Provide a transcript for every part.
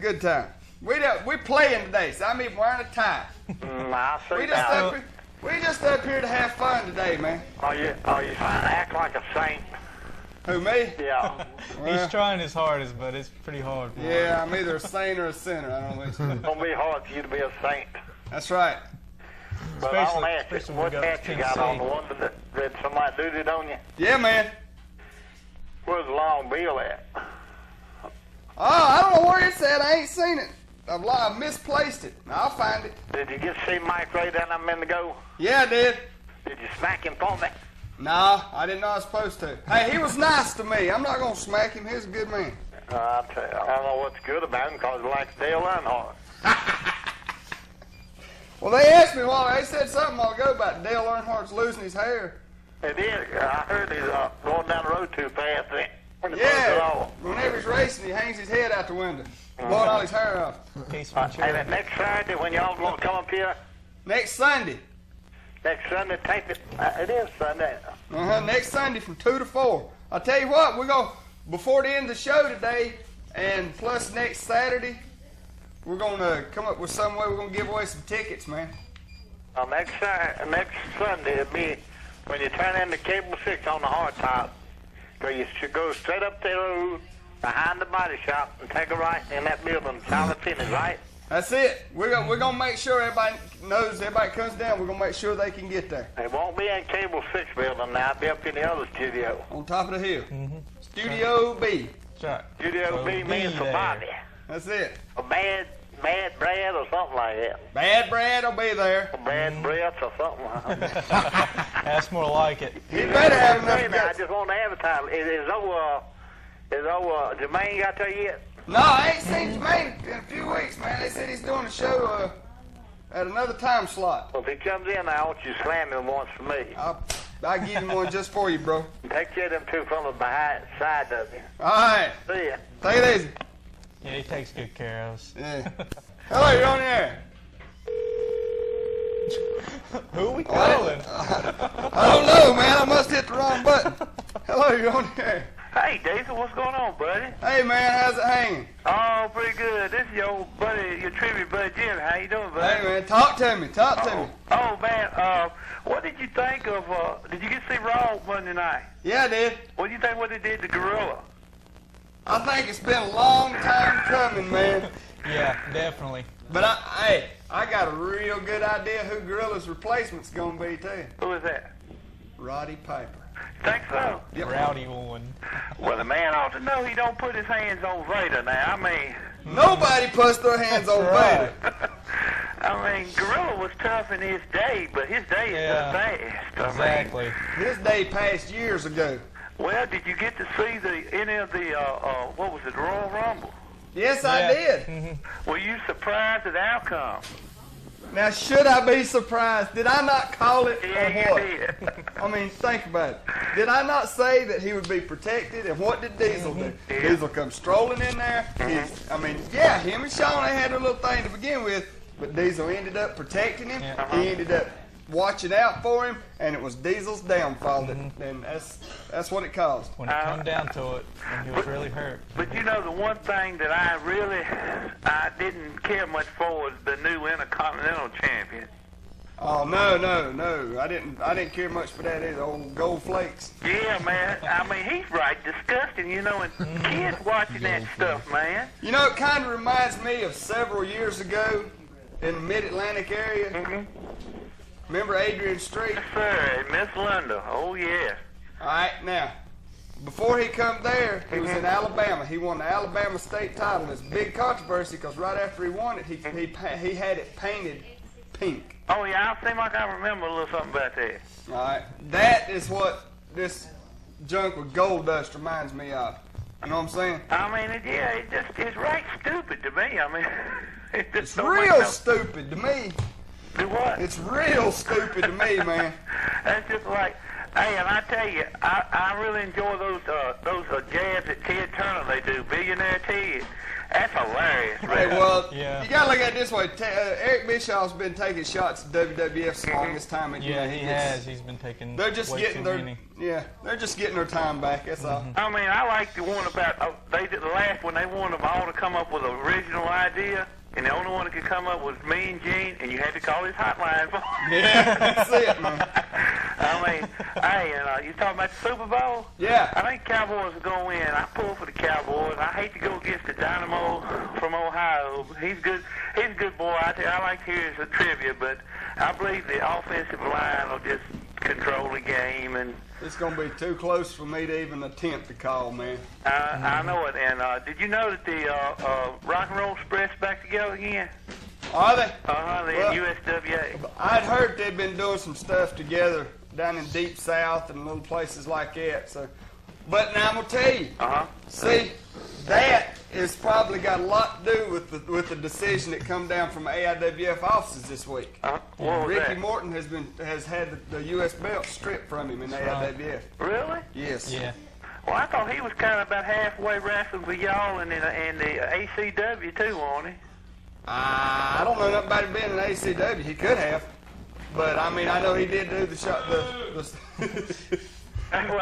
Good time. We playing today, so I'm even wearing a tie. I see We just up here to have fun today, man. Are you trying to act like a saint? Who, me? Yeah. Well, He's trying his hardest, but it's pretty hard. yeah, I'm either a saint or a sinner. I don't know which. It's going to be hard for you to be a saint. That's right. But I want to ask you, what hat you got on? The one that somebody dooted on you? Yeah, man. Where's the long bill at? Oh, I don't know where it's at. I ain't seen it. I've misplaced it. I'll find it. Did you get to see Mike Ray down a minute ago? Yeah, I did. Did you smack him for me? Nah, I didn't know I was supposed to. Hey, he was nice to me. I'm not going to smack him. He's a good man. I'll tell you, I don't know what's good about him because he likes Dale Earnhardt. Well, they asked me they said something a while ago about Dale Earnhardt's losing his hair. They did. I heard he's going down the road too fast. Yeah, whenever he's racing, he hangs his head out the window, blowing all his hair off. And next Saturday, when y'all going to come up here? Next Sunday. Next Sunday, take it. It is Sunday. Next Sunday from 2 to 4. I'll tell you what, we're going to, before the end of the show today, and plus next Saturday, we're going to come up with some way we're going to give away some tickets, man. Next Sunday, it'll be when you turn into Cable 6 on the hard top. So you should go straight up the road behind the body shop and take a right in that building, Charlie Finney's, right? That's it. We're gonna make sure everybody knows. Everybody comes down. We're gonna make sure they can get there. It won't be in Cable 6 building now. It'll be up in the other studio. On top of the hill. Studio B. That's right. Studio B means for Bobby. That's it. A bad Brad or something like that. Bad Brad will be there. A bad breath or something like that. That's more like it. He better have enough I just want to advertise. Is Jermaine got there yet? No, I ain't seen Jermaine in a few weeks, man. They said he's doing a show at another time slot. Well, if he comes in, I want you to slam him once for me. I'll give him one just for you, bro. Take care of them two from the side of you. All right. See ya. Take it easy. Yeah, he takes good care of us. Yeah. Hello, you're on the air. Who are we calling? I don't know, man. I must hit the wrong button. Hello, you're on the air. Hey, Diesel, what's going on, buddy? Hey, man, how's it hanging? Oh, pretty good. This is your old buddy, your tribute buddy, Jim. How you doing, buddy? Hey, man, talk to me. Talk to me. Oh, man, what did you think of, did you get to see Raw Monday night? Yeah, I did. What do you think what they did to Gorilla? I think it's been a long time coming, man. Yeah, definitely. But I got a real good idea who Gorilla's replacement's gonna be too. Who is that? Roddy Piper. Think so? Yep. Rowdy one. Well, the man ought to know he don't put his hands on Vader now. I mean... Nobody puts their hands on Vader. I mean, Gorilla was tough in his day, but his day is just past. Exactly. His day passed years ago. Well, did you get to see any of the, what was it, Royal Rumble? Yes, I did. Were you surprised at the outcome? Now, should I be surprised? Did I not call it Yeah, or what? you did. I mean, think about it. Did I not say that he would be protected? And what did Diesel do? Yeah. Diesel come strolling in there. Him and Shawn, they had a little thing to begin with, but Diesel ended up protecting him. He ended up watching out for him, and it was Diesel's downfall, and that's what it caused. When it come down to it, and he was really hurt. But you know, the one thing that I didn't care much for was the new Intercontinental Champion. Oh no! I didn't care much for that either. Old Gold Flakes. Yeah, man. I mean, he's right disgusting, you know, and kids watching that stuff, man. You know, it kind of reminds me of several years ago in the Mid-Atlantic area. Remember Adrian Street? Yes, sir. Miss Linda. Oh, yeah. All right, now, before he come there, he was in Alabama. He won the Alabama state title. It's a big controversy because right after he won it, he had it painted pink. Oh, yeah, I seem like I remember a little something about that. All right, that is what this junk with gold dust reminds me of. You know what I'm saying? I mean, it's right stupid to me. I mean, it's real stupid to me. Do what? It's real stupid to me, man. That's just like, hey, and I tell you, I really enjoy those jabs that Ted Turner they do, Billionaire Ted. That's hilarious, Hey, man. well, Yeah. you gotta look at it this way. Eric Bischoff's been taking shots at WWF the longest time. And, Yeah, you know, he has. He's been taking They're just way getting too their many. they're just getting their time back. That's all. I mean, I like the one about they did the last when they wanted them all to come up with an original idea, and the only one that could come up was me and Gene, and you had to call his hotline for. Yeah, that's it, man. I mean, hey, and you talking about the Super Bowl? Yeah. I think Cowboys are going to win. I pull for the Cowboys. I hate to go against the Dynamo from Ohio. He's good. He's a good boy. I like hearing his trivia, but I believe the offensive line will just control the game. And It's gonna be too close for me to even attempt to call, man. I know it. And did you know that the Rock and Roll Express back together again? Are they? The Well, USWA. I'd heard they'd been doing some stuff together down in Deep South and little places like that. So, but now I'm gonna tell you. See, that has probably got a lot to do with the decision that come down from AIWF offices this week. What was Ricky that? Morton has had the U.S. belt stripped from him in AIWF. Really? Yes. Yeah. Well, I thought he was kind of about halfway wrestling with y'all and the ACW too, wasn't he? I don't know nothing about him being an ACW. He could have, but I mean, I know he did do the shot. Well,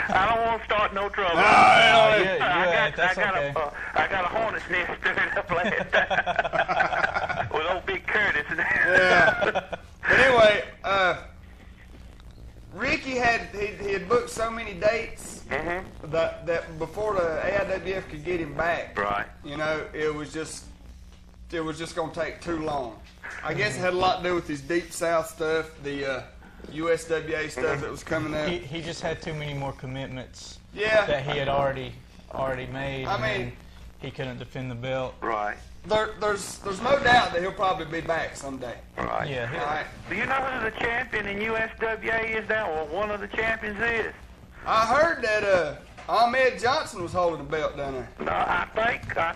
I don't want to start no trouble. Yeah, that's okay. I got a hornet's nest stirred up last time with old Big Curtis. Yeah. But anyway, Ricky had booked so many dates that before the AIWF could get him back, Right. you know, it was just gonna take too long. I guess it had a lot to do with his Deep South stuff, the USWA stuff that was coming out. He just had too many more commitments Yeah. that he had already made. I and mean- then he couldn't defend the belt. Right. There's no doubt that he'll probably be back someday. Right. Yeah. All right. Do you know who the champion in USWA is now, or one of the champions is? I heard that Ahmed Johnson was holding the belt down there. No, I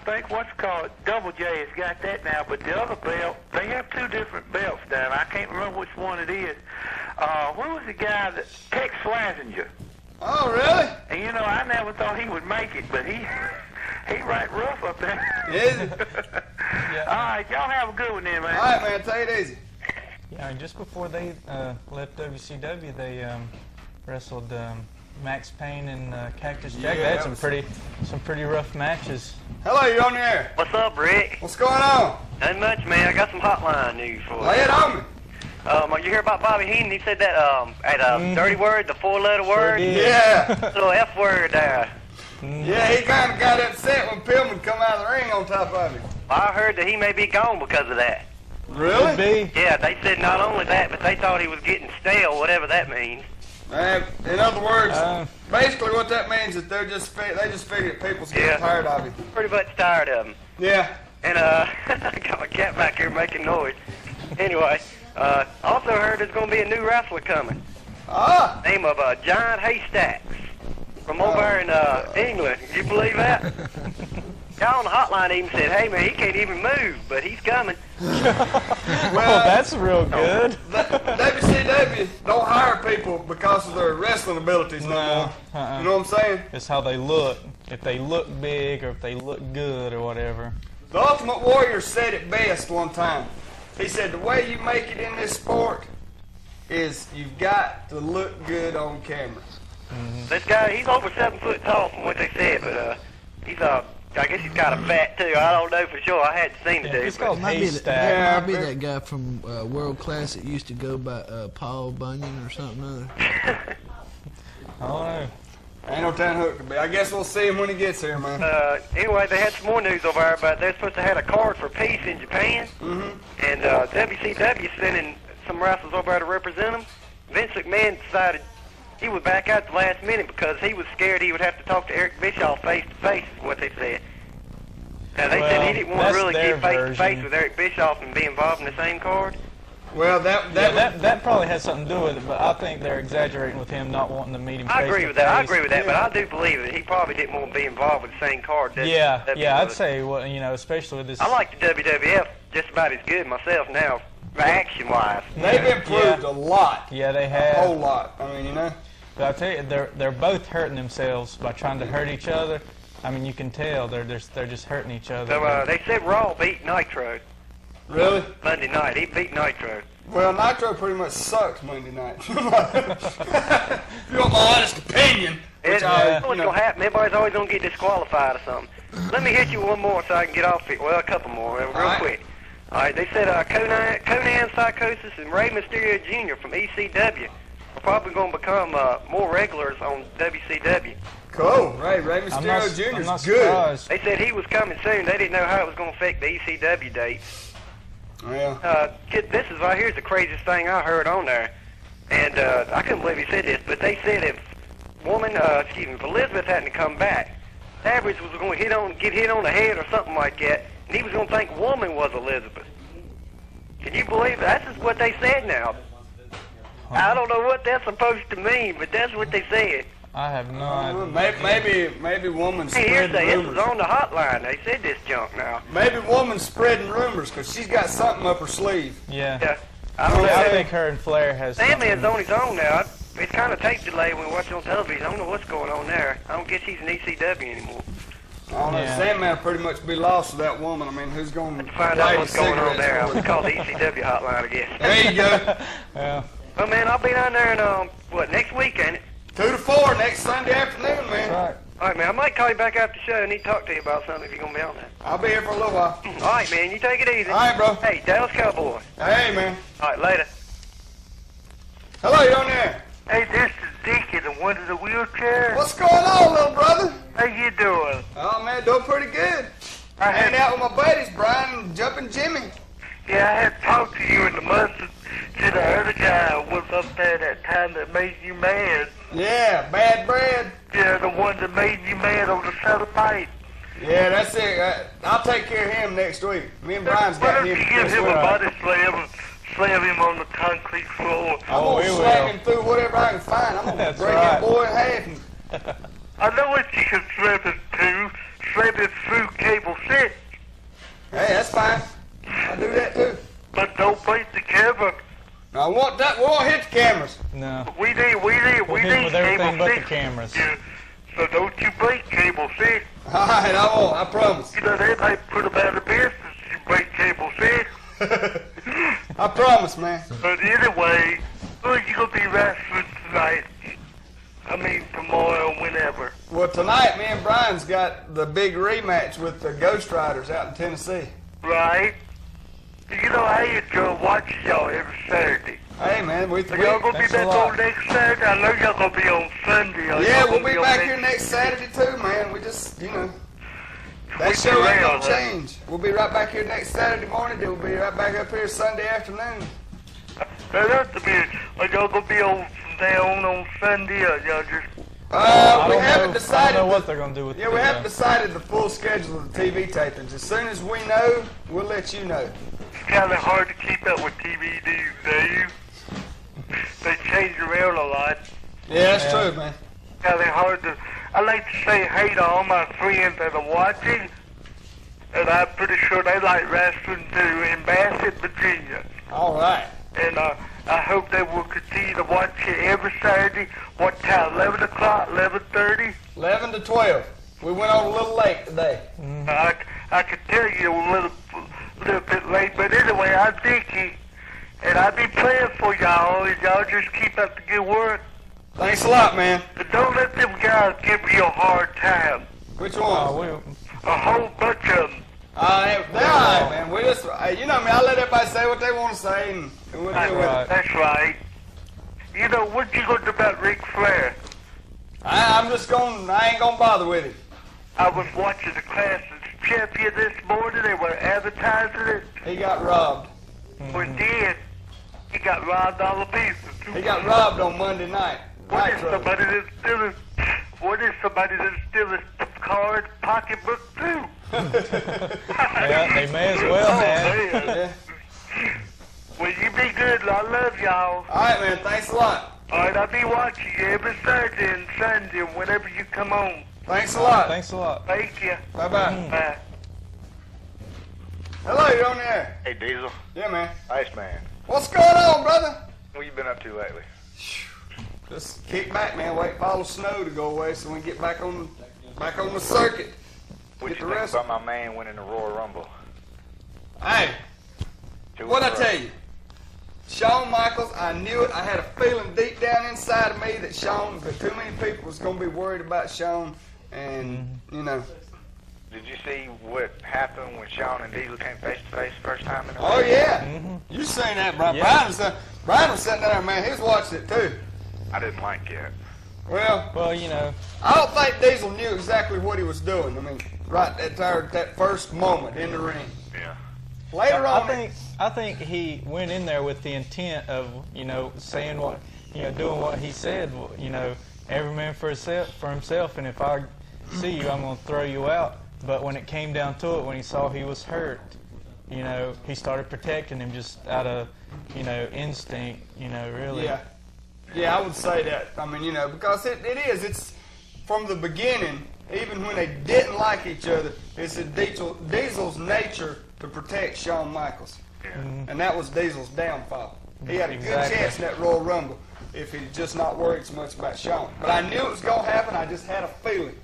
think what's called Double J has got that now, but the other belt, they have two different belts down. I can't remember which one it is. Who was the guy that Tex Slazenger? Oh, really? And you know, I never thought he would make it, but he right rough up there. Is it? All right, y'all have a good one then, man. All right, man. Take it easy. Yeah, and just before they left WCW, they wrestled Max Payne and Cactus Jack. Yeah, They had that some pretty rough matches. Hello, you're on the air. What's up, Rick? What's going on? Nothing much, man. I got some hotline news for you. Lay it on me. You hear about Bobby Heenan? He said that at dirty word, the four-letter word, did. Yeah. little F word there. Yeah, he kind of got upset when Pillman come out of the ring on top of him. I heard that he may be gone because of that. Really? Could be. Yeah, they said not only that, but they thought he was getting stale, whatever that means. In other words, basically what that means is they just figured people's getting Yeah. tired of him. Pretty much tired of him. Yeah. And I got my cat back here making noise. Anyway, also heard there's going to be a new wrestler coming. Ah. Name of John Haystacks from over in England. Can you believe that? Guy on the hotline even said, hey, man, he can't even move, but he's coming. Oh, Well, that's real good. WCW don't hire people because of their wrestling abilities no more. You know what I'm saying? It's how they look. If they look big or if they look good or whatever. The Ultimate Warrior said it best one time. He said the way you make it in this sport is you've got to look good on camera. This guy, he's over 7 foot tall from what they said, but he's I guess he's kind of fat too. I don't know for sure. I hadn't seen the Yeah, dude. it's but- called Might be, Haystack. might be that guy from World Class that used to go by Paul Bunyan or something other. I don't know. Ain't no telling who it could be. I guess we'll see him when he gets here, man. Anyway, they had some more news over there about they're supposed to have a card for peace in Japan, and WCW sending some wrestlers over there to represent them. Vince McMahon decided he would back out at the last minute because he was scared he would have to talk to Eric Bischoff face to face, is what they said. Now, they said he didn't want to that's really their get face to face version. with Eric Bischoff and be involved in the same card. Well, That probably has something to do with it, but I think they're exaggerating with him not wanting to meet him. I face agree to with that. I face. agree with that, but I do believe that he probably didn't want to be involved with the same card. Yeah, I'd was. say, well, especially with this. I like the WWF just about as good myself now, action-wise. they've improved a lot. Yeah, they A have. whole lot. I mean, you know. But I tell you, they're both hurting themselves by trying to hurt each other. I mean, you can tell they're just hurting each other. So they said Raw beat Nitro Really? Monday night. He beat Nitro. Well, Nitro pretty much sucked Monday night. If you want my honest opinion. Which What's going to happen? Everybody's always going to get disqualified or something. Let me hit you one more so I can get off it. Well, a couple more, real quick. All right, they said Conan Psychosis and Rey Mysterio Jr. from ECW are probably going to become more regulars on WCW. Cool. Ray Mysterio Jr. is good. They said he was coming soon. They didn't know how it was going to affect the ECW dates. Yeah. Kid, this is right here's the craziest thing I heard on there, and I couldn't believe he said this, but they said if Elizabeth hadn't come back, Average was going to get hit on the head or something like that, and he was going to think Woman was Elizabeth. Can you believe that? That's just what they said now. I don't know what that's supposed to mean, but that's what they said. I have no idea. Maybe Woman's Hey, spreading this rumors. is on the hotline. They said this junk now. Maybe Woman's spreading rumors because she's got something up her sleeve. Yeah. I don't know. I think her and Flair has. Sandman's on his own now. It's kind of tape delay when we watch it on television. I don't know what's going on there. I don't guess he's in ECW anymore. I don't know. Sandman will pretty much be lost without Woman. I mean, who's going to find out what's going on there? It's called the ECW hotline, I guess. There you go. Yeah. Well, man, I'll be down there in, next week, ain't it? 2 to 4 next Sunday afternoon, man. Right. All right, man, I might call you back after the show and need to talk to you about something if you're going to be on that. I'll be here for a little while. All right, man, you take it easy. All right, bro. Hey, Dallas Cowboy. Hey, man. All right, later. Hello, you on there? Hey, this is Deacon, the one in the wheelchair. What's going on, little brother? How you doing? Oh, man, doing pretty good. Hanging out with my buddies, Brian and Jimpin Jimmy. Yeah, I had talked to you in the mustard to the other guy who was up there that time that made you mad. Yeah, Bad Bread. Yeah, the one that made you mad on the satellite. Yeah, that's it. I'll take care of him next week. Me and Brian's Why got don't him. you give him a body slam and slam him on the concrete floor? I'm going to slap him through whatever I can find. I'm going to break that boy in half. I know what you can slam him to. Slam him through cable 6. Hey, that's fine. I'll do that too. But don't break the camera. I want that. We won't hit the cameras. No. We need We'll hit with cable everything but 6. the cameras. Yeah. So don't you break cable 6. All right, I won't. I promise. You know, they might put them out of business if you break cable 6. I promise, man. But anyway, who are you going to be wrestling tonight? I mean, tomorrow, whenever. Well, tonight, me and Brian's got the big rematch with the Ghost Riders out in Tennessee. Right? You know, I enjoy watching y'all every Saturday. Hey, man, Are y'all going to be back on next Saturday? I know y'all going to be on Sunday. Yeah, we'll be back here next Saturday, too, man. We just, that show ain't going to change. We'll be right back here next Saturday morning, then we'll be right back up here Sunday afternoon. That has to be, are y'all going to be on from there on Sunday, or y'all just... We haven't decided. I don't know what they're going to do with we haven't decided the full schedule of the TV tapings. As soon as we know, we'll let you know. It's kind of hard to keep up with TV these days. They change around a lot. Yeah, that's true, man. Kind of hard to... I like to say hey to all my friends that are watching, and I'm pretty sure they like wrestling too in Bassett, Virginia. All right. And I hope they will continue to watch it every Saturday. What time? 11 o'clock, 11:30? 11 to 12. We went on a little late today. I could tell you a little bit late, but anyway, I'm Dickie, and I'll be praying for y'all, and y'all just keep up the good work. Thanks a lot, man. But don't let them guys give you a hard time. Which one? A whole bunch of them. They're all right, man. We just, you know me, I let everybody say what they want to say, and we'll deal with it. That's right. You know, what you gonna do about Ric Flair? I ain't gonna bother with it. I was watching the Class of Champion this morning. They were advertising it. He got robbed. Well, he did. He got robbed all the pieces. He got robbed on Monday night. What is somebody that's still his card, pocketbook too? Yeah, they may as well have. Yeah. Well, you be good. I love y'all. All right, man. Thanks a lot. All right, I'll be watching you every Saturday and Sunday whenever you come on. Thanks a lot. Thanks a lot. Thank you. Bye-bye. Bye. Hello, you're on there. Hey, Diesel. Yeah, man. Iceman. What's going on, brother? What you been up to lately? Just kick back, man. Wait for all the snow to go away so we can get back on back on the circuit. What Get you the think rest. about my man winning the Royal Rumble? Hey, what'd I tell you? Shawn Michaels, I knew it. I had a feeling deep down inside of me that too many people was going to be worried about Shawn, and, you know. Did you see what happened when Shawn and Diesel came face to face first time in the Oh, ring? yeah. You seen that, Brian. Yeah. Brian was sitting there, man. He was watching it, too. I didn't like it. Well, you know, I don't think Diesel knew exactly what he was doing. I mean, right at that first moment in the ring. Yeah. Later on, I think he went in there with the intent of, you know, saying what, you know, doing what he said. You know, every man for himself, and if I see you, I'm gonna throw you out. But when it came down to it, when he saw he was hurt, you know, he started protecting him just out of, you know, instinct. You know, really. Yeah. Yeah, I would say that. I mean, you know, because it's from the beginning, even when they didn't like each other, it's in Diesel's nature to protect Shawn Michaels. Yeah. And that was Diesel's downfall. He had a good Exactly. chance in that Royal Rumble if he'd just not worried so much about Shawn. But I knew it was going to happen. I just had a feeling.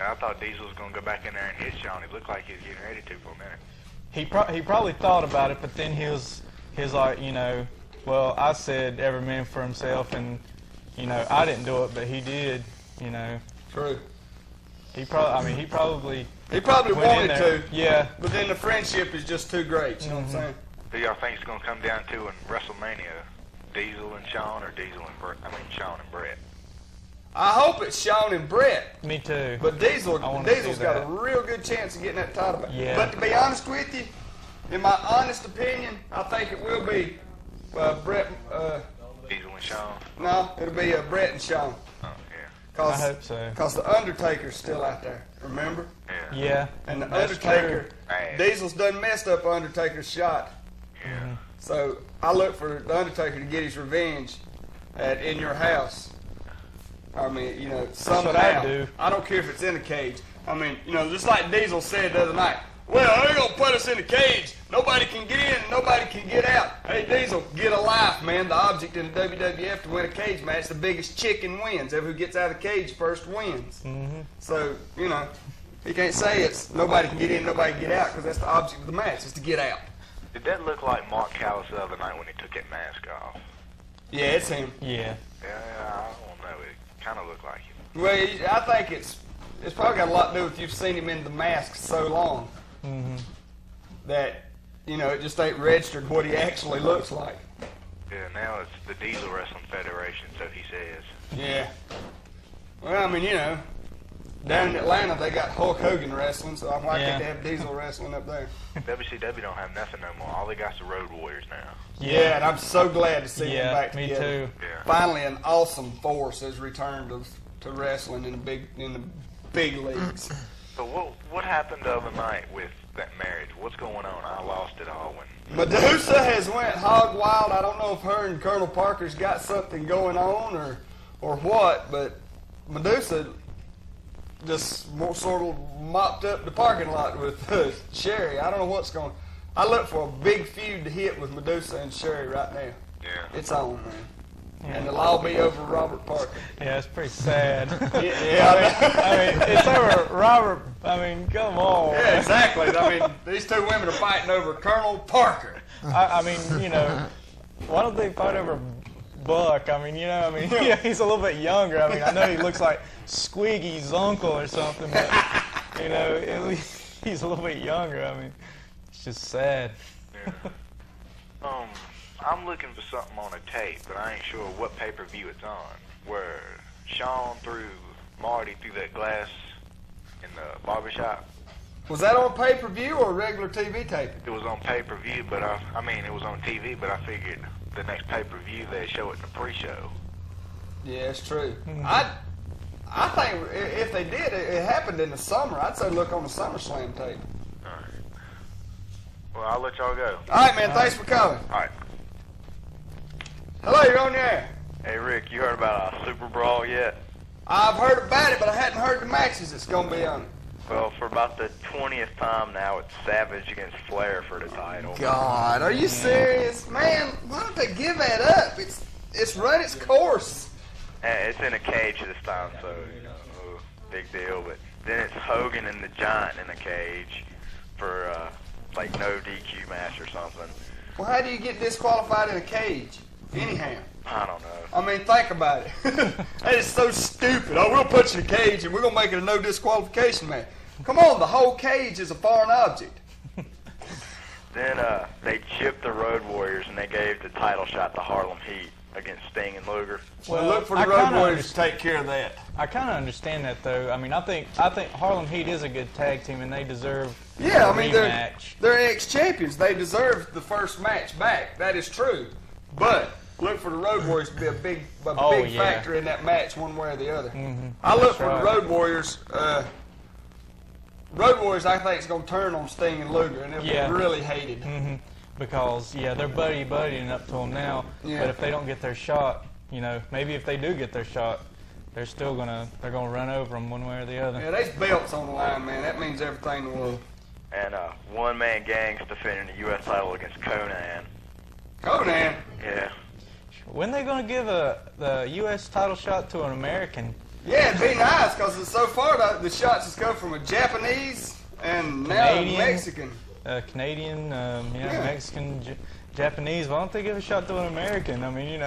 I thought Diesel was going to go back in there and hit Shawn. It looked like he was getting ready to for a minute. He probably thought about it, but then he was like, you know, well, I said every man for himself, and, you know, I didn't do it, but he did, you know. True. He probably went in wanted there. to. Yeah. But then the friendship is just too great. You know what I'm saying? Who y'all think it's going to come down to in WrestleMania? Diesel and Shawn, or Shawn and Brett? I hope it's Shawn and Brett. Me too. But Diesel's see got a that. real good chance of getting that title back. Yeah. But to be honest with you, in my honest opinion, I think it will be Brett. Diesel and Shawn? No, it'll be Brett and Shawn. Oh, yeah. I hope so. Because the Undertaker's still out there. Remember? Yeah. Yeah. And the That's Undertaker, Right. Diesel's done messed up Undertaker's shot. Yeah. So I look for the Undertaker to get his revenge at In Your House. I mean, you know, somehow. what I'd do. I don't care if it's in a cage. I mean, you know, just like Diesel said the other night. Well, they're going to put us in a cage. Nobody can get in, nobody can get out. Hey, Diesel, get a life, man. The object in the WWF to win a cage match, the biggest chicken wins. Who gets out of the cage first wins. Mm-hmm. So, you know, he can't say it's nobody can get in, nobody can get out, because that's the object of the match, is to get out. Did that look like Mark Callis the other night when he took that mask off? Yeah, it's him. Yeah. Yeah, I don't know. It kind of looked like him. Well, I think it's probably got a lot to do with you've seen him in the mask so long that, you know, it just ain't registered what he actually looks like. Yeah, now it's the Diesel Wrestling Federation, so he says. Yeah. Well, I mean, you know, down in Atlanta they got Hulk Hogan wrestling, so why can't they have Diesel wrestling up there? WCW don't have nothing no more. All they got's the Road Warriors now. Yeah, and I'm so glad to see them Yeah, back me together. too. Yeah. Finally, an awesome force has returned to wrestling in the big leagues. So what happened the other night with that marriage? What's going on? I lost it all when. Medusa has went hog wild. I don't know if her and Colonel Parker's got something going on or what, but Medusa just sort of mopped up the parking lot with Sherry. I don't know what's going on. I look for a big feud to hit with Medusa and Sherry right now. Yeah. It's on, man. And it'll all be over Robert Parker. Yeah, it's pretty sad. Yeah, I mean, it's over Robert. I mean, come on. yeah, exactly. I mean, these two women are fighting over Colonel Parker. I mean, you know, why don't they fight over Buck? I mean, you know, I mean, yeah, he's a little bit younger. I mean, I know he looks like Squiggy's uncle or something, but, you know, at least he's a little bit younger. I mean, it's just sad. Yeah. I'm looking for something on a tape, but I ain't sure what pay-per-view it's on, where Shawn threw Marty through that glass in the barbershop. Was that on pay-per-view or regular TV taping? It was on pay-per-view, but I mean, it was on TV, but I figured the next pay-per-view they'd show it in the pre-show. Yeah, it's true. I think if they did, it happened in the summer. I'd say look on the SummerSlam tape. All right. Well, I'll let y'all go. All right, man. Thanks for calling. All right. Hello, you're on the air. Hey, Rick, you heard about Super Brawl yet? I've heard about it, but I hadn't heard the matches that's going to be on it. Well, for about the 20th time now, it's Savage against Flair for the title. God, are you serious? Man, why don't they give that up? It's run its course. And it's in a cage this time, so, you know, big deal. But Then it's Hogan and the Giant in a cage for like no DQ match or something. Well, how do you get disqualified in a cage? Anyhow. I don't know. I mean, think about it. That is so stupid. Oh, we'll put you in a cage and we're going to make it a no disqualification match. Come on, the whole cage is a foreign object. Then they chipped the Road Warriors and they gave the title shot to Harlem Heat against Sting and Luger. Well, look for the Road Warriors to take care of that. I kind of understand that, though. I mean, I think Harlem Heat is a good tag team, and they deserve a rematch. They're ex-champions. They deserve the first match back. That is true. But look for the Road Warriors to be a big factor in that match, one way or the other. Mm-hmm. I look for the Road Warriors. Road Warriors, I think, is going to turn on Sting and Luger, and it'll be really hated. Mm-hmm. Because they're buddying up to them now. Yeah. But if they don't get their shot, maybe if they do get their shot, they're gonna run over them one way or the other. Yeah, there's belts on the line, man. That means everything in the world. And One Man Gang's defending the U.S. title against Conan. Conan? Yeah. When they gonna give the U.S. title shot to an American? Yeah, it'd be nice because so far the shots just go from a Japanese and now a Mexican. Canadian, Mexican, Japanese. Why don't they give a shot to an American? I mean,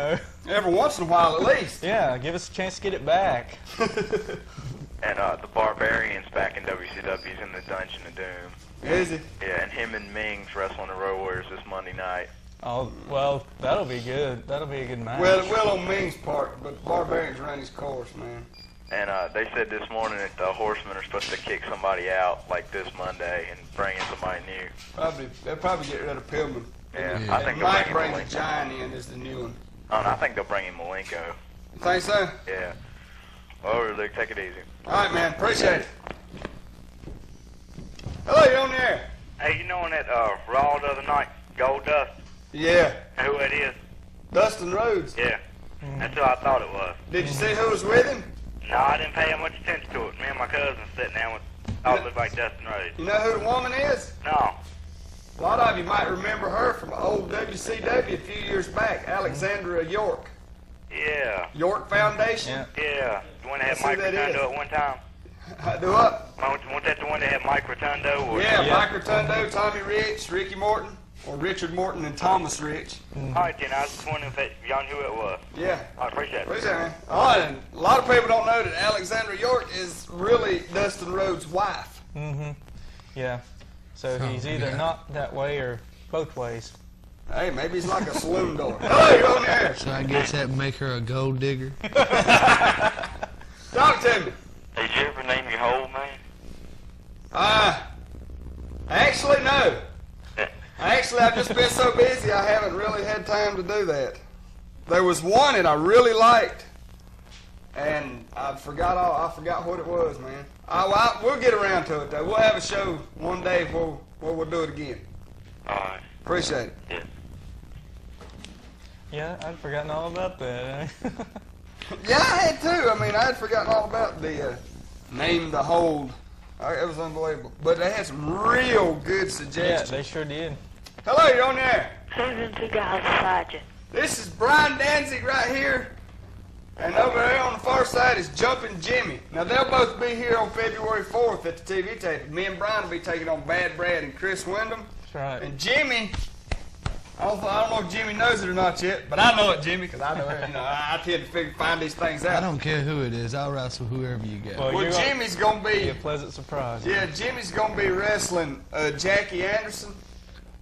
Every once in a while, at least. Yeah, give us a chance to get it back. And the Barbarian's back in WCW. He's in the Dungeon of Doom. Is he? Yeah, and him and Ming's wrestling the Road Warriors this Monday night. Oh, well, that'll be good. That'll be a good match. Well, it will on Ming's part, but the Barbarian's run his course, man. And they said this morning that the Horsemen are supposed to kick somebody out like this Monday and bring in somebody new. They'll probably get rid of Pillman. Yeah, I think they might bring the Giant in as the new one. Oh, no, I think they'll bring in Malenko. You think so? Yeah. Over, Luke. Take it easy. All right, man. Appreciate it. Hello, you on the air? Hey, you know on that Raw the other night, Gold Dust? Yeah. Who it is? Dustin Rhodes. Yeah. That's who I thought it was. Did you see who was with him? No, I didn't pay much attention to it. Me and my cousin sitting down with, thought it looked like Dustin Rhodes. You know who the woman is? No. A lot of you might remember her from old WCW a few years back, Alexandra York. Yeah. York Foundation? Yeah. The one that had Mike Rotundo at one time? Do what? Wasn't that the one that had Mike Rotundo? Or Mike Rotundo, Tommy Rich, Ricky Morton, or Richard Morton and Thomas Rich. All right, then. I was just wondering if y'all knew who it was. Yeah. I appreciate it. Appreciate it, man. And a lot of people don't know that Alexandra York is really Dustin Rhodes' wife. Mm-hmm. Yeah. So he's either not that way or both ways. Hey, maybe he's like a saloon door. Hello, you're on the air. So I guess that would make her a gold digger. Talk to me. Did you ever name your whole man? Actually, no. Actually, I've just been so busy I haven't really had time to do that. There was one that I really liked, and I forgot what it was, man. We'll get around to it, though. We'll have a show one day where we'll do it again. All right. Appreciate it. Yeah. Yeah, I'd forgotten all about that. Yeah, I had too. I mean, I had forgotten all about the name the hold. It was unbelievable. But they had some real good suggestions. Yeah, they sure did. Hello, you're on the air. Who's the guy beside you? This is Brian Danzig right here. And over there on the far side is Jimpin Jimmy. Now, they'll both be here on February 4th at the TV tape. Me and Brian will be taking on Bad Brad and Chris Wyndham. That's right. And Jimmy, I don't know if Jimmy knows it or not yet, but I know it, Jimmy, because I know it. I tend to find these things out. I don't care who it is. I'll wrestle whoever you get. Well, Jimmy's going to be a pleasant surprise. Yeah, Jimmy's going to be wrestling Jackie Anderson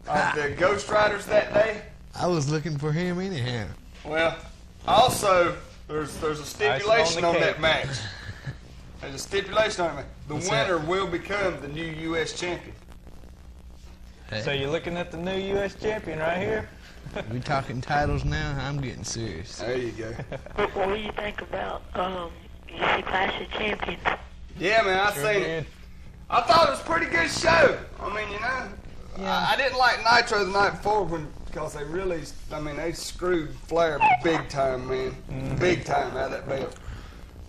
of the Ghost Riders that day. I was looking for him anyhow. Well, also, there's a stipulation on that match. There's a stipulation on it. The winner will become the new U.S. champion. Hey. So you're looking at the new U.S. champion right here? We talking titles now? I'm getting serious. There you go. What do you think about UC Clash of Champions? Yeah, man, I seen it. I thought it was a pretty good show. I mean, I didn't like Nitro the night before because they really, they screwed Flair big time, man. Big time out of that belt.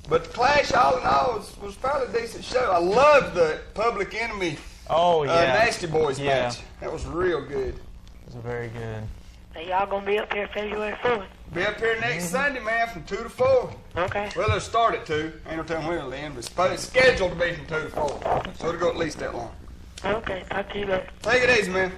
But the Clash, all in all, was a fairly decent show. I loved the Public Enemy Nasty Boys match. That was real good. It was very good. Are y'all going to be up here February 4th? Be up here next Sunday, man, from 2 to 4. Okay. Well, they'll start at 2. Ain't no telling when it'll end, but it's scheduled to be from 2 to 4. So it'll go at least that long. Okay. Talk to you later. Take it easy, man.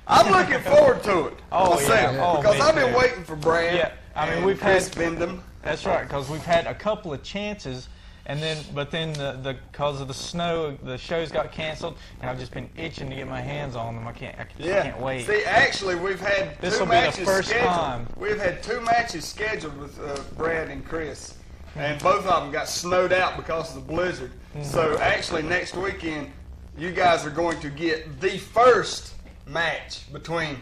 I'm looking forward to it myself because I've been waiting for Brad. Yeah, I mean we've Chris had Bendham. That's right, because we've had a couple of chances, and then the because of the snow, the shows got canceled, and I've just been itching to get my hands on them. I can't wait. See, actually, we've had This two will be the matches first scheduled. time. We've had 2 matches scheduled with Brad and Chris, and both of them got snowed out because of the blizzard. So actually, next weekend, you guys are going to get the first match between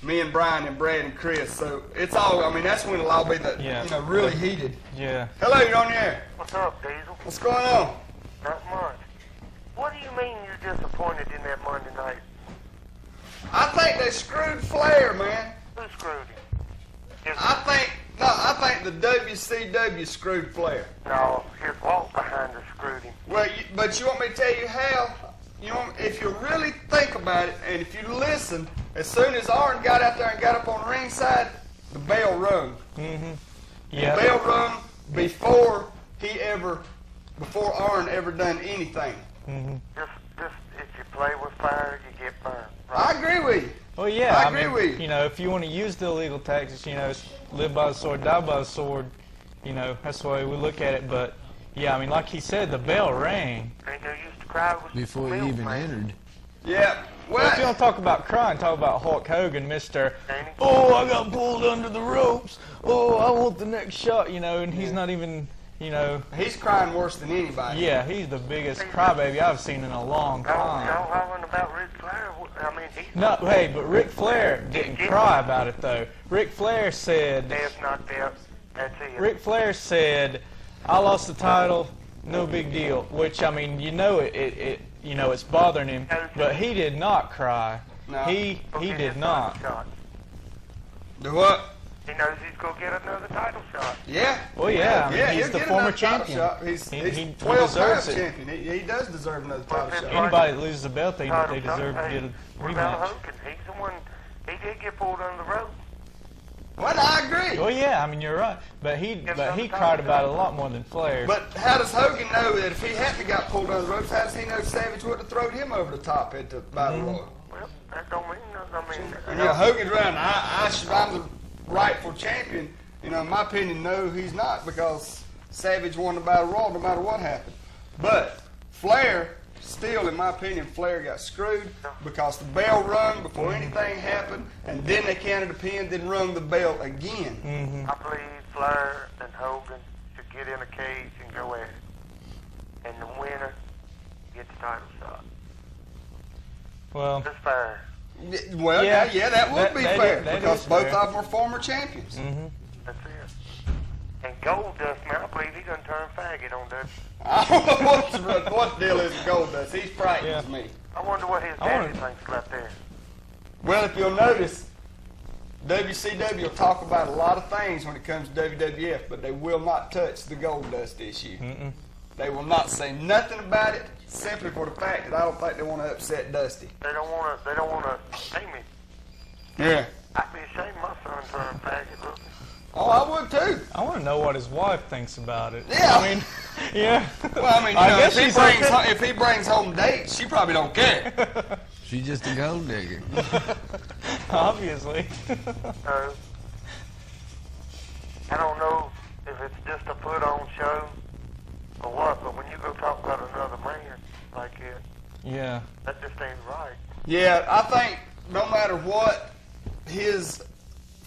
me and Brian and Brad and Chris. So it's all, I mean, that's when it'll all be really heated. Yeah. Hello, you're on the air. What's up, Diesel? What's going on? Not much. What do you mean you're disappointed in that Monday night? I think they screwed Flair, man. Who screwed him? I think the WCW screwed Flair. No, his walk behind her screwed him. Well, but you want me to tell you how? If you really think about it, and if you listen, as soon as Arn got out there and got up on the ringside, the bell rung. Yeah. The bell rung before Arn ever done anything. Just if you play with fire, you get burned. I agree with you. Well, yeah. I agree with you. You know, if you want to use the illegal tactics, it's live by the sword, die by the sword. That's the way we look at it. But yeah, I mean, like he said, the bell rang. Ain't no use to cry with Before the he milk, even man. entered. Yeah. Well, if you don't talk about crying, talk about Hulk Hogan, Mr. Oh, I got pulled under the ropes. Oh, I want the next shot, and he's not even, He's crying worse than anybody. Yeah, he's the biggest crybaby I've seen in a long time. Y'all hollering about Ric Flair? I mean, he's No, hey, but Ric Flair didn't cry about it, though. Ric Flair said, death, not death. That's it. Ric Flair said, I lost the title, no big deal. Which, I mean, it's bothering him, but he did not cry. No. He did not. Do what? He knows he's going to get another title shot. Yeah. Well, yeah, I mean, he's he'll the get former another title champion. shot. He's He 12 deserves times it. champion. He does deserve another title shot. Anybody that loses the belt, they Title deserve to shot. get a What about rematch. Hogan? He's the one, he did get pulled under the rope. Well, I agree. Well, yeah, I mean, you're right. But he cried about it a lot more than Flair. But how does Hogan know that if he hadn't got pulled under the ropes, how does he know Savage would have thrown him over the top at the Battle Royal? Well, that don't mean nothing. I mean, Hogan's around. I'm the rightful champion. In my opinion, no, he's not, because Savage won the Battle Royal no matter what happened. But Flair, still, in my opinion, Flair got screwed because the bell rung before anything happened, and then they counted the pin, then rung the bell again. I believe Flair and Hogan should get in a cage and go at it. And the winner gets the title shot. Well, That's fair. Well, yeah, that would be fair, that because is both fair. of them are former champions. That's it. And Goldust, man, I believe he's gonna turn faggot on that. I don't know what the deal is with Goldust. He frightens me. I wonder what his daddy thinks about that. Well, if you'll notice, WCW will talk about a lot of things when it comes to WWF, but they will not touch the Goldust issue. They will not say nothing about it, simply for the fact that I don't think they want to upset Dusty. They don't wanna shame him. Yeah. I'd be ashamed my son turned faggot. Look. Oh, I would too. I want to know what his wife thinks about it. Yeah. I mean, yeah. Well, I mean, guess if he brings home dates, she probably don't care. She's just a gold digger. Obviously. I don't know if it's just a put-on show or what, but when you go talk about another man like it, Yeah. that just ain't right. Yeah, I think no matter what his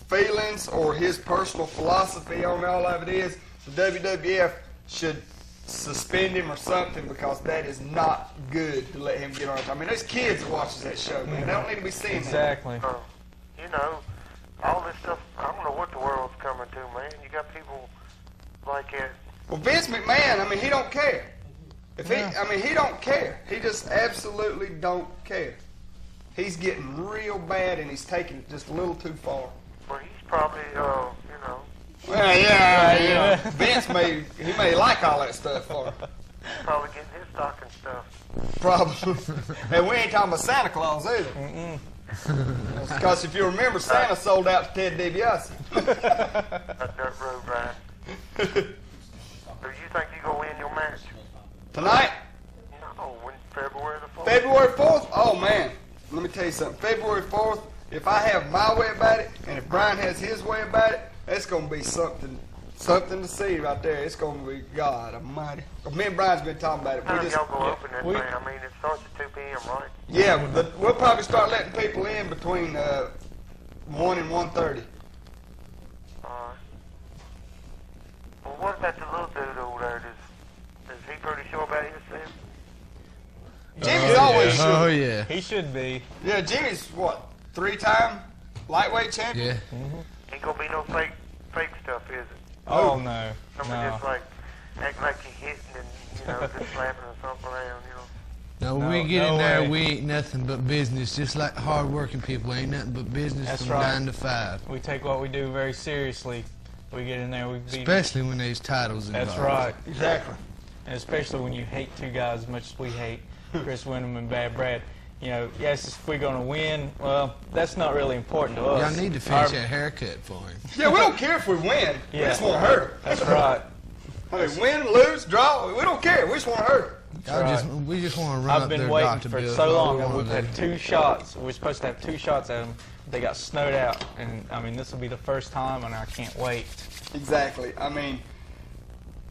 feelings or his personal philosophy on all of it is, the WWF should suspend him or something, because that is not good to let him get on. I mean, there's kids that watches that show, man. They don't need to be seeing Exactly. You know, all this stuff, I don't know what the world's coming to, man. You got people like that. Well, Vince McMahon, I mean, he don't care. He don't care. He just absolutely don't care. He's getting real bad, and he's taking it just a little too far. Well, he's probably, you know. Well, yeah. Vince may like all that stuff for him. Probably getting his stocking stuff. Probably. And we ain't talking about Santa Claus either. Because if you remember, Santa sold out to Ted DiBiase. That dirt road ride. So you think you gonna win your match? Tonight? No, when February the 4th. February 4th? Oh, man. Let me tell you something. February 4th, if I have my way about it, and if Brian has his way about it, that's going to be something to see right there. It's going to be God Almighty. Me and Brian's been talking about it. How do y'all go open that thing? I mean, it starts at 2 p.m., right? Yeah, we'll probably start letting people in between 1 and 1:30. Alright. Well, what about the little dude over there? Is he pretty sure about himself? Jimmy's always sure. Oh, yeah. He should be. Yeah, Jimmy's, what, 3-time lightweight champion? Yeah. Ain't gonna be no fake stuff, is it? Oh, no. Somebody No. just like act like you hitting and, you know, just slapping or something around, you know. No, No, we get no in there, way. we ain't nothing but business. Just like hard-working people, ain't nothing but business That's from right. 9 to 5. We take what we do very seriously. We get in there, we beat. Especially when there's titles involved. That's right. Exactly. And especially when you hate two guys as much as we hate Chris Wyndham and Bad Brad. You know, yes, if we're going to win, well, that's not really important to us. Y'all need to finish that haircut for him. Yeah, we don't care if we win. We Yeah. just want to hurt him. That's right. I mean, win, lose, draw, we don't care. We just want to hurt him. We just want to run I've up been their waiting doctor for bill. so long, We and we've wanna had do. 2 shots. We're supposed to have 2 shots at them. They got snowed out, and I mean, this will be the first time, and I can't wait. Exactly. I mean,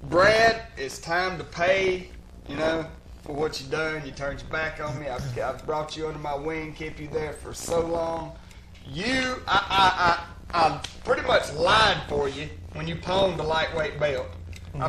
Brad, it's time to pay, you know, for what you done. You turned your back on me. I've brought you under my wing, kept you there for so long. I pretty much lied for you when you pawned the lightweight belt. I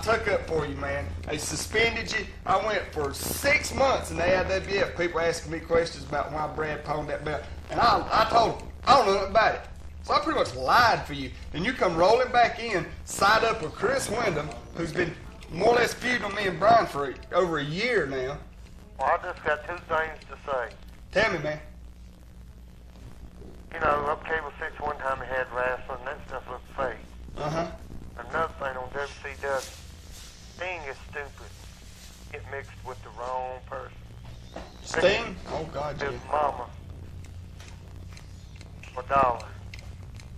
took up for you, man. They suspended you. I went for 6 months in the AIWF. People asking me questions about why Brad pawned that belt. And I told them, I don't know nothing about it. So I pretty much lied for you. And you come rolling back in, side up with Chris Wyndham, who's been more or less feuding on me and Brian for over a year now. Well, I just got 2 things to say. Tell me, man. You know, up Cable 6 one time they had wrestling, that stuff looked fake. Uh-huh. Another thing on WCW, Sting is stupid. Get mixed with the wrong person. Sting? Oh, God, His yeah. mama. Or Dollar.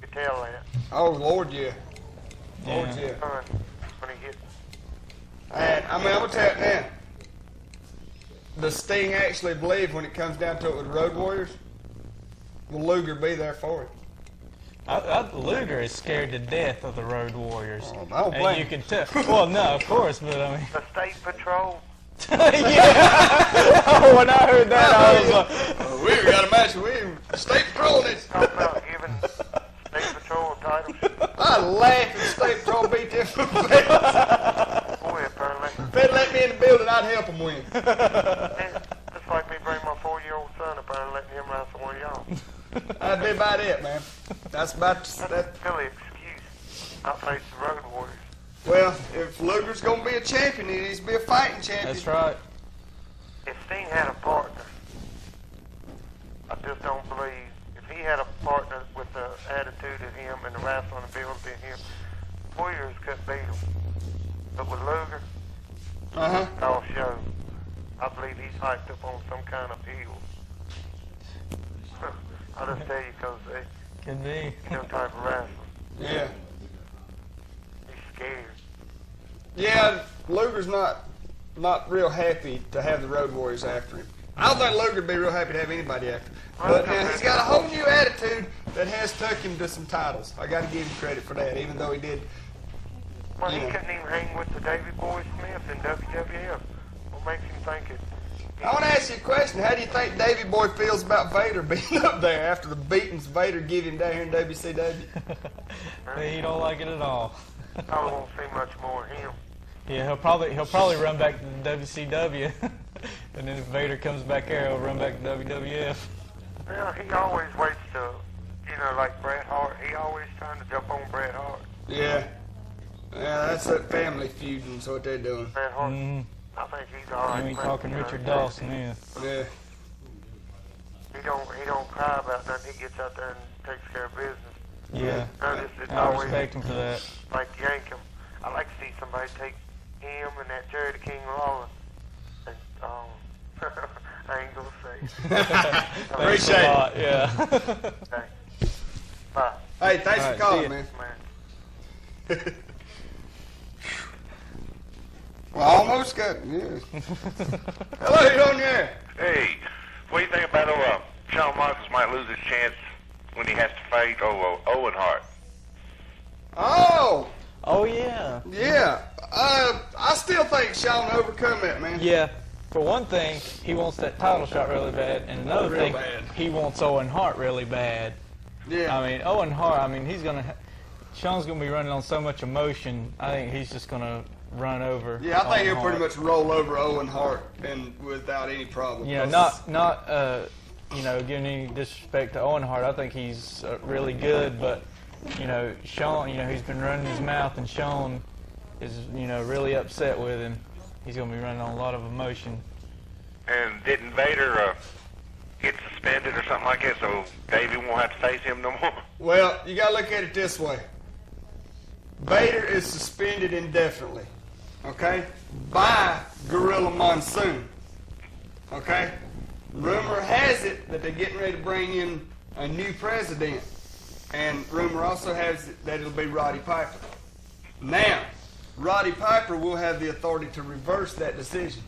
You can tell that. Oh, Lord, yeah. Lord, yeah. Son, when he hit. And, I'm going to tell you now, does Sting actually believe when it comes down to it with the Road Warriors? Will Luger be there for him? Luger is scared to death of the Road Warriors. Oh, I don't blame And you can tell. Well, no, of course, but I mean. The State Patrol. Yeah. Oh, when I heard that, I was like, We got a match with him. State Patrol this. Talk about giving State Patrol a title. I laugh if State Patrol beat them for belts. Boy, apparently. If they'd let me in the building, I'd help them win. Just like me bring my 4-year-old son up there and letting him wrestle one of y'all. That'd be about it, man. That's about That's that. a silly excuse. I face the Road Warriors. Well, if Luger's gonna be a champion, he needs to be a fighting champion. that's right. If Sting had a partner, I just don't believe. If he had a partner with the attitude of him and the wrestling ability of him, Warriors couldn't beat him. But with Luger, Uh-huh. all show. I believe he's hyped up on some kind of heel. I'll just tell you because Could be. he's no type of wrestler. Yeah. He's scared. Yeah, Luger's not real happy to have the Road Warriors after him. I don't think Luger'd be real happy to have anybody after him. But now he's got a whole new attitude that has took him to some titles. I got to give him credit for that, even though he did. Well, he Yeah. couldn't even hang with the Davey Boy Smith in WWF. What makes him think it? I want to ask you a question. How do you think Davey Boy feels about Vader being up there after the beatings Vader give him down here in WCW? He don't like it at all. Probably won't see much more of him. Yeah, he'll probably run back to the WCW, and then if Vader comes back here, he'll run back to WWF. Well, he always waits to, you know, like Bret Hart. He always trying to jump on Bret Hart. Yeah. Yeah, that's that family feuding. That's what they're doing. Bret Hart. Mm-hmm. I think he's all right. You ain't but, talking you know, Richard Dawson, yeah. Yeah. He don't cry about nothing. He gets out there and takes care of business. Yeah. Notice it's I always respect him for that. like yank him. I like to see somebody take him and that Jerry the King Lawler and I ain't gonna say. Appreciate it. Yeah. Okay. Bye. Hey, thanks All for right, calling, see man. Man. Well, almost got it. Yeah. Hello, you on there? Hey, what do you think about Shawn Michaels might lose his chance when he has to fight Owen Hart? Oh, Oh yeah. yeah. I still think Shawn overcome that, man. Yeah. For one thing, he wants that title shot really bad, and another Real thing, bad. he wants Owen Hart really bad. Yeah. I mean, Owen Hart. I mean, Shawn's gonna be running on so much emotion. I think he's just gonna run over. Yeah, I think Owen he'll pretty Hart. much roll over Owen Hart and without any problem. You know, not giving any disrespect to Owen Hart. I think he's really good, but Shawn, he's been running his mouth, and Shawn is really upset with him. He's gonna be running on a lot of emotion. And didn't Vader get suspended or something like that, so Davey won't have to face him no more? Well, you gotta look at it this way. Vader is suspended indefinitely, okay, by Gorilla Monsoon, okay? Rumor has it that they're getting ready to bring in a new president, and rumor also has it that it'll be Roddy Piper. Now, Roddy Piper will have the authority to reverse that decision.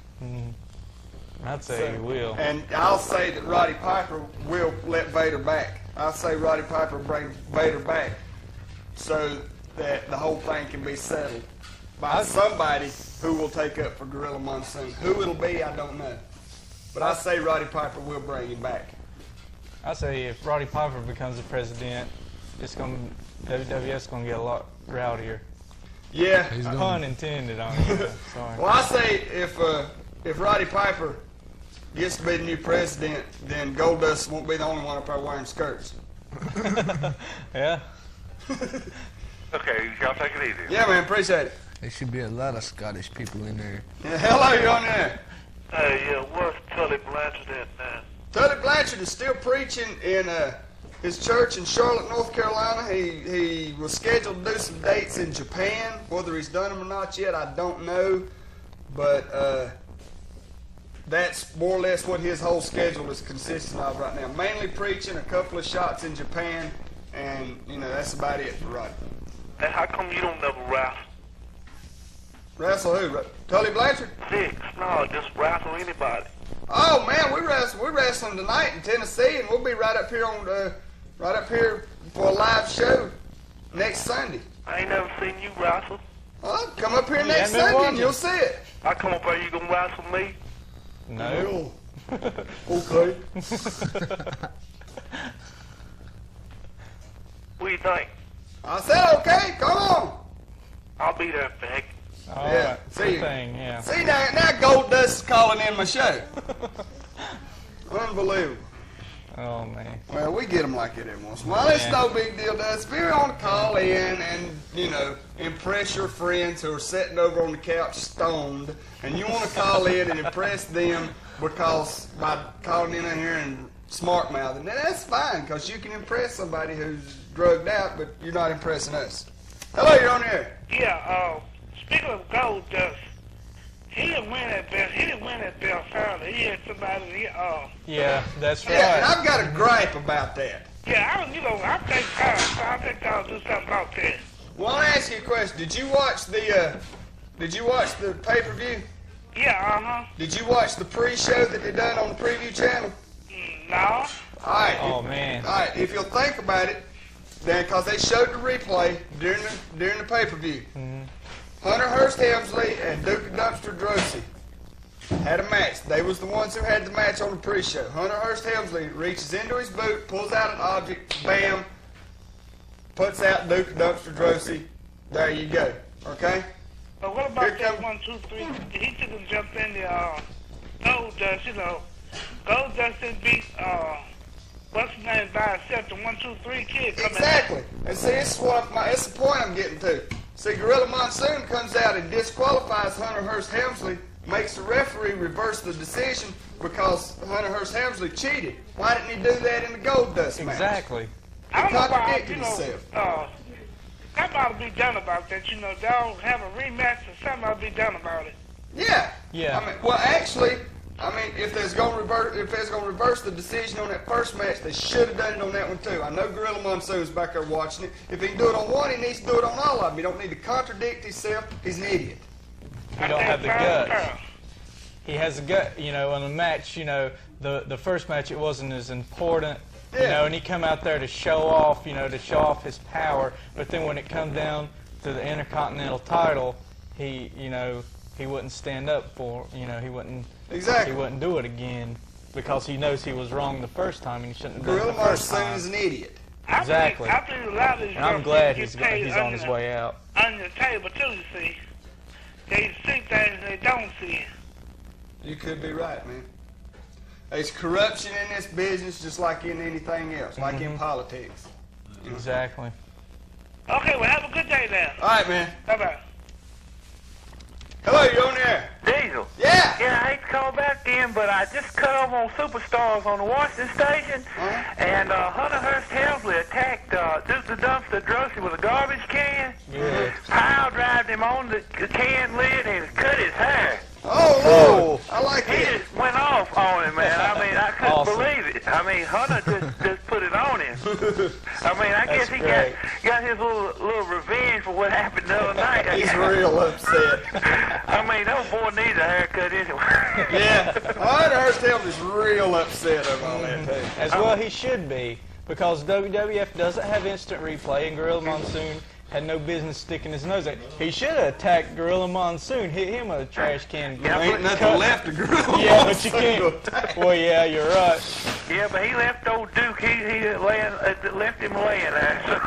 I'd say he will. And I'll say that Roddy Piper will let Vader back. I'll say Roddy Piper bring Vader back so that the whole thing can be settled by somebody who will take up for Gorilla Monsoon. Who it'll be, I don't know. But I say Roddy Piper will bring him back. I say if Roddy Piper becomes the president, WWF's gonna get a lot rowdier. Yeah. Pun intended on it. Sorry. Well, I say if Roddy Piper gets to be the new president, then Goldust won't be the only one up there wearing skirts. Yeah. Okay, y'all take it easy. Yeah, man, appreciate it. There should be a lot of Scottish people in there. Yeah, hello, you on there? Hey, what's Tully Blanchard at now? Tully Blanchard is still preaching in his church in Charlotte, North Carolina. He was scheduled to do some dates in Japan. Whether he's done them or not yet, I don't know. But that's more or less what his whole schedule is consisting of right now. Mainly preaching, a couple of shots in Japan, and that's about it for Roddy. Hey, how come you don't never wrestle? Wrestle who? Tully Blanchard? Six. No, just wrestle anybody. Oh man, we're wrestling tonight in Tennessee, and we'll be right up here for a live show next Sunday. I ain't never seen you wrestle. Well, come up here next been Sunday watching. and you'll see it. I come up there, you gonna wrestle me? No. Okay. What do you think? I said okay. Come on. I'll be there, Beck. All Yeah, right. see Good you. thing, yeah. See now Goldust is calling in my show. Unbelievable. Oh man. Well, we get them like it every once in a while. It's no big deal to us. If you want to call in and, impress your friends who are sitting over on the couch stoned, and you want to call in and impress them because by calling in here and smart mouthing, then that's fine because you can impress somebody who's drugged out, but you're not impressing us. Hello, you're on the air. Yeah, speaking of Goldust, he didn't win that belt. He didn't win that belt fairly. He had somebody, Yeah, that's right. Yeah, and I've got a gripe about that. I think I'll do something about that. Well, I'll ask you a question. Did you watch the pay-per-view? Yeah, Did you watch the pre-show that they done on the preview channel? No. All right. Oh man. All right. If you'll think about it, then because they showed the replay during the pay-per-view, Hunter Hearst Helmsley and Duke Dumpster Drosy had a match. They was the ones who had the match on the pre-show. Hunter Hearst Helmsley reaches into his boot, pulls out an object, bam, puts out Duke Dumpster Drosy. There you go. Okay. But what about that 1, 2, 3? He took and jumped in the Goldust, Goldust didn't beat what's his name by himself, the 1, 2, 3 kid coming Exactly. out. And see, it's the point I'm getting to. See, Gorilla Monsoon comes out and disqualifies Hunter Hearst Helmsley, makes the referee reverse the decision because Hunter Hearst Helmsley cheated. Why didn't he do that in the Goldust match? Exactly. I don't know why, contradicted himself. something ought to be done about that. They'll have a rematch or something ought to be done about it. Yeah. Yeah. I mean, well, actually, I mean, if there's gonna reverse the decision on that first match, they should have done it on that one too. I know Gorilla Monsoon's back there watching it. If he can do it on one, he needs to do it on all of them. He don't need to contradict himself. He's an idiot. He don't have the guts. He has a gut, you know, on a match, you know, the first match it wasn't as important, you know, and he come out there to show off, you know, to show off his power. But then when it comes down to the Intercontinental title, he, you know, he wouldn't stand up for, you know, he wouldn't do it again because he knows he was wrong the first time and he shouldn't have done it the first time. Gorilla Monsoon is an idiot. Exactly. I believe a lot of these and I'm girls glad get he's paid on his way out. Under the table too, you see. They see things they don't see. You could be right, man. There's corruption in this business just like in anything else, like in politics. Exactly. Okay, well, have a good day now. All right, man. Bye-bye. Hello, you on there? Diesel. Yeah. Yeah, I hate to call back in, but I just cut off on Superstars on the Washington station, and Hunter Hearst Helmsley attacked Duke the Dumpster Drosy with a garbage can. Yeah. Pile drived him on the can lid and cut his hair. Oh, I like He it. just went off on him, man. I mean, I couldn't believe it. I mean, Hunter just put it on him. I mean, I guess he got his little revenge for what happened the other night. He's real upset. I mean, that boy needs a haircut anyway. Yeah, Hunter Hearst Helmsley's real upset over all that too. As well he should be, because WWF doesn't have instant replay and Gorilla Monsoon had no business sticking his nose out. He should have attacked Gorilla Monsoon, hit him with a trash can. Yeah, ain't nothing left of Gorilla Yeah, but you can't. Well, yeah, you're right. Yeah, but he left old Duke. He left him laying there. So.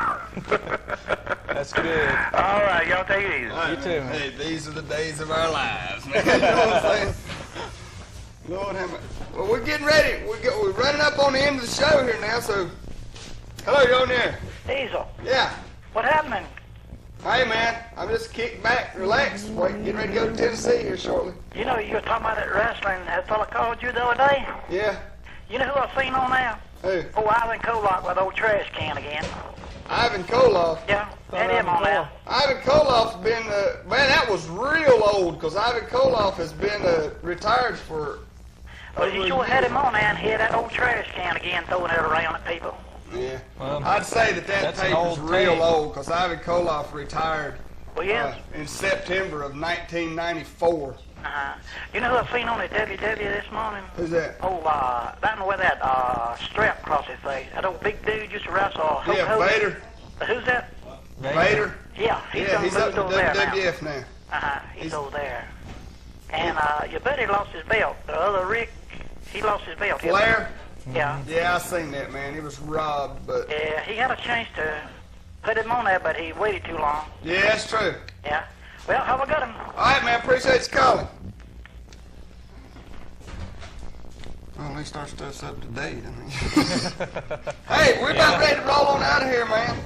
That's good. All right, y'all take it easy. Right, you too, man. Hey, these are the days of our lives, man. You know what I'm saying? Lord have mercy. Well, we're getting ready. We're running up on the end of the show here now, so... Hello, you on there? Diesel, Yeah. what happened? Hey, man. I'm just kicking back, relaxed, getting ready to go to Tennessee here shortly. You know, you were talking about that wrestling. That fella called you the other day. Yeah. You know who I seen on there? Who? Oh, Ivan Koloff with old trash can again. Ivan Koloff. Yeah, had him on there. Ivan Koloff's been, man, that was real old, because Ivan Koloff has been retired for... But you sure had him on there and he had that old trash can again throwing it around at people. Yeah. Well, I'd say that that's tape an is old real tape. old, because Ivan Koloff retired in September of 1994. You know who I seen on the WW this morning? Who's that? Oh, down where that strap across his face. That old big dude used to wrestle. Yeah, Vader. Who's that? Vader? Yeah, he's up in over there now. WWF now. He's over there. And your buddy lost his belt. The other Rick, he lost his belt. Flair? Yeah. Yeah, I seen that, man. He was robbed, but... Yeah, he had a chance to put him on there, but he waited too long. Yeah, that's true. Yeah. Well, have a good one. All right, man. Appreciate you calling. Well, at least our stuff's up to date. I mean. Hey, we're about ready to roll on out of here, man.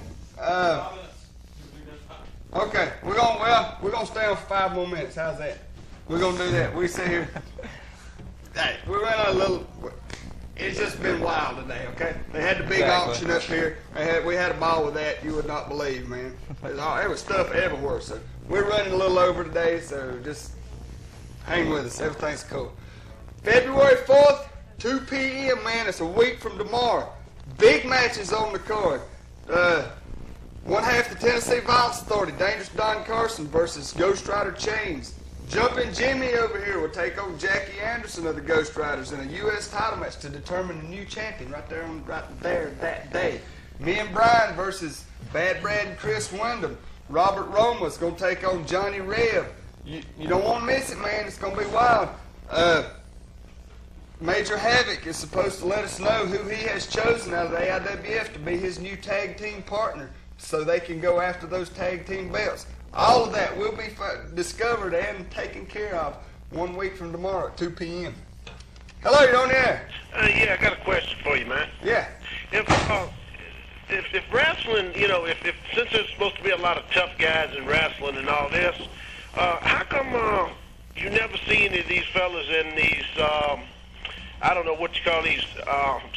Okay, we're gonna stay on for 5 more minutes. How's that? We're gonna do that. We sit here. Hey, we ran a little. It's just been wild today. Okay, they had the big auction up here. We had a ball with that. You would not believe, man. There was stuff everywhere. So we're running a little over today. So just hang with us. Everything's cool. February 4th. 2 p.m., man. It's a week from tomorrow. Big matches on the card. One half the Tennessee Violence Authority, Dangerous Don Carson versus Ghost Rider Chains. Jimpin Jimmy over here will take on Jackie Anderson of the Ghost Riders in a U.S. title match to determine the new champion right there that day. Me and Brian versus Bad Brad and Chris Wyndham. Robert Roma's going to take on Johnny Reb. You don't want to miss it, man. It's going to be wild. Major Havoc is supposed to let us know who he has chosen out of the AIWF to be his new tag team partner so they can go after those tag team belts. All of that will be discovered and taken care of 1 week from tomorrow at 2 p.m. Hello, you're on the air. Yeah, I got a question for you, man. Yeah. If wrestling, you know, since there's supposed to be a lot of tough guys in wrestling and all this, how come you never see any of these fellas in these, I don't know what you call these,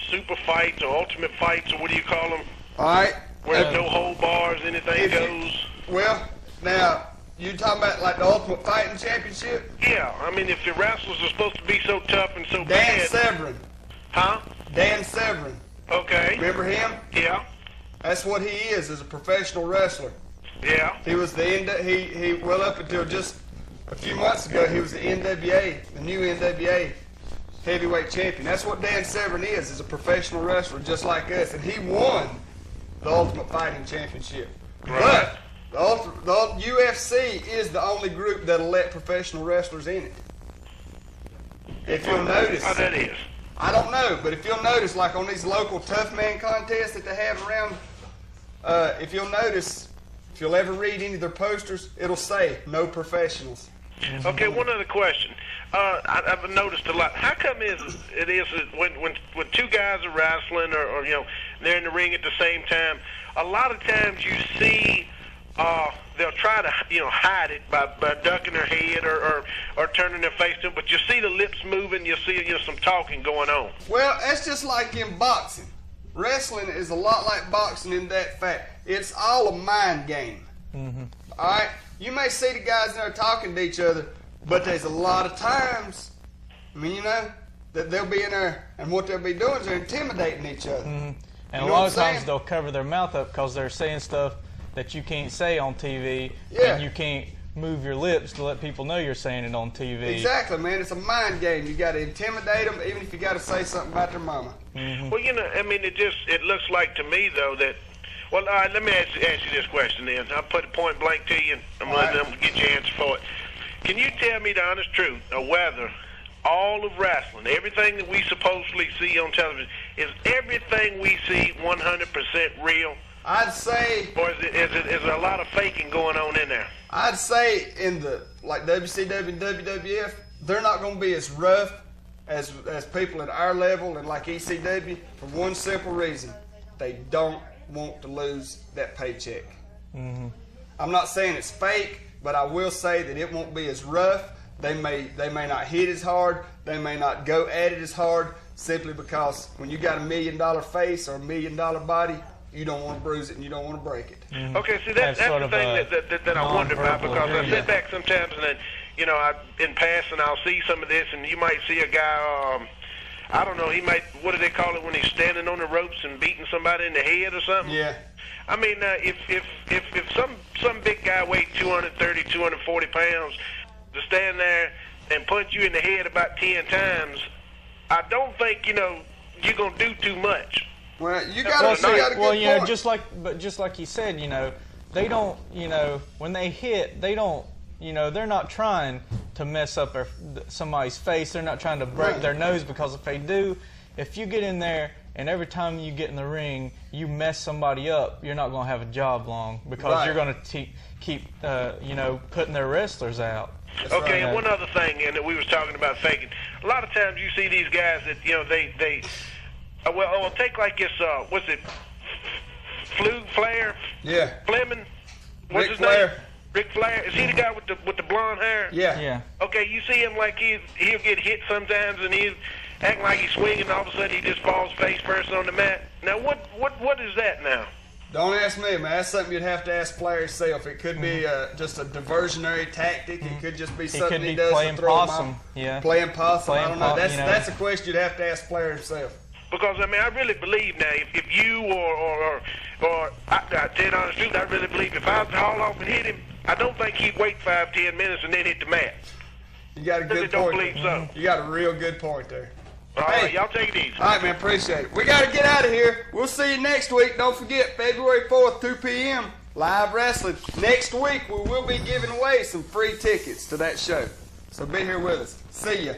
super fights or ultimate fights or what do you call them? All right. Where no hold bars, anything goes. Well, now, You talking about like the Ultimate Fighting Championship? Yeah, I mean, if the wrestlers are supposed to be so tough and so Dan bad. Severn. Huh? Dan Severn. Okay. Remember him? Yeah. That's what he is a professional wrestler. Yeah. He was well, up until just a few months ago, he was the NWA, the new NWA heavyweight champion. That's what Dan Severn is a professional wrestler just like us, and he won the Ultimate Fighting Championship. Right. But the UFC is the only group that'll let professional wrestlers in it. If you'll notice. How that is? I don't know, but if you'll notice, like on these local tough man contests that they have around, if you'll notice, if you'll ever read any of their posters, it'll say no professionals. Okay, one other question. I've noticed a lot. How come it is when two guys are wrestling or you know they're in the ring at the same time? A lot of times you see they'll try to hide it by ducking their head or turning their face to it, but you see the lips moving. You see some talking going on. Well, that's just like in boxing. Wrestling is a lot like boxing in that fact. It's all a mind game. Mm-hmm. All right? You may see the guys in there talking to each other, but there's a lot of times, that they'll be in there, and what they'll be doing is they're intimidating each other. Mm-hmm. And a lot of times they'll cover their mouth up because they're saying stuff that you can't say on TV, and you can't move your lips to let people know you're saying it on TV. Exactly, man. It's a mind game. You got to intimidate them, even if you got to say something about their mama. Mm-hmm. Well, it looks like to me though that. Well, all right, let me ask you this question then. I'll put it point blank to you, and I'm going to get your answer for it. Can you tell me the honest truth of whether all of wrestling, everything that we supposedly see on television, is everything we see 100% real? I'd say... Or is there a lot of faking going on in there? I'd say in the, like WCW and WWF, they're not going to be as rough as people at our level and like ECW for one simple reason. They don't want to lose that paycheck. Mm-hmm. I'm not saying it's fake, but I will say that it won't be as rough. They may not hit as hard. They may not go at it as hard simply because when you got $1 million face or $1 million body, you don't want to bruise it and you don't want to break it. Mm-hmm. Okay, see that's the thing that I wonder about, because I sit back sometimes and then in passing I'll see some of this, and you might see a guy. I don't know. He might. What do they call it when he's standing on the ropes and beating somebody in the head or something? Yeah. I mean, if some big guy weighed 230, 240 pounds to stand there and punch you in the head about 10 times, I don't think you're gonna do too much. Well, you got a good point. just like you said, they don't, when they hit, they don't, they're not trying to mess up somebody's face. They're not trying to break their nose, because if they do, if you get in there and every time you get in the ring you mess somebody up, you're not going to have a job long, because you're going to keep putting their wrestlers out. Okay, and one other thing, and that we was talking about faking. A lot of times you see these guys that they take like this. What's it? Flair? Yeah. Fleming? What's his Flair. name? Ric Flair. Is he the guy with the blonde hair? Yeah. Yeah. Okay, you see him like he'll get hit sometimes, and he's acting like he's swinging, and all of a sudden he just falls face first on the mat. Now what is that now? Don't ask me, man. That's something you'd have to ask Flair himself. It could be just a diversionary tactic. It could just be something he does playing to throw possum. him off. Yeah. Playing possum. I don't know. Possum, That's a question you'd have to ask Flair himself. Because I really believe now, if you or I tell you the honest truth, I really believe if I was to haul off and hit him, I don't think he'd wait 5-10 minutes and then hit the mat. You got a good point. Don't believe so. You got a real good point there. All right, y'all take it easy. All right, man, appreciate it. We got to get out of here. We'll see you next week. Don't forget, February 4th, 2 p.m., live wrestling. Next week, we will be giving away some free tickets to that show. So be here with us. See ya.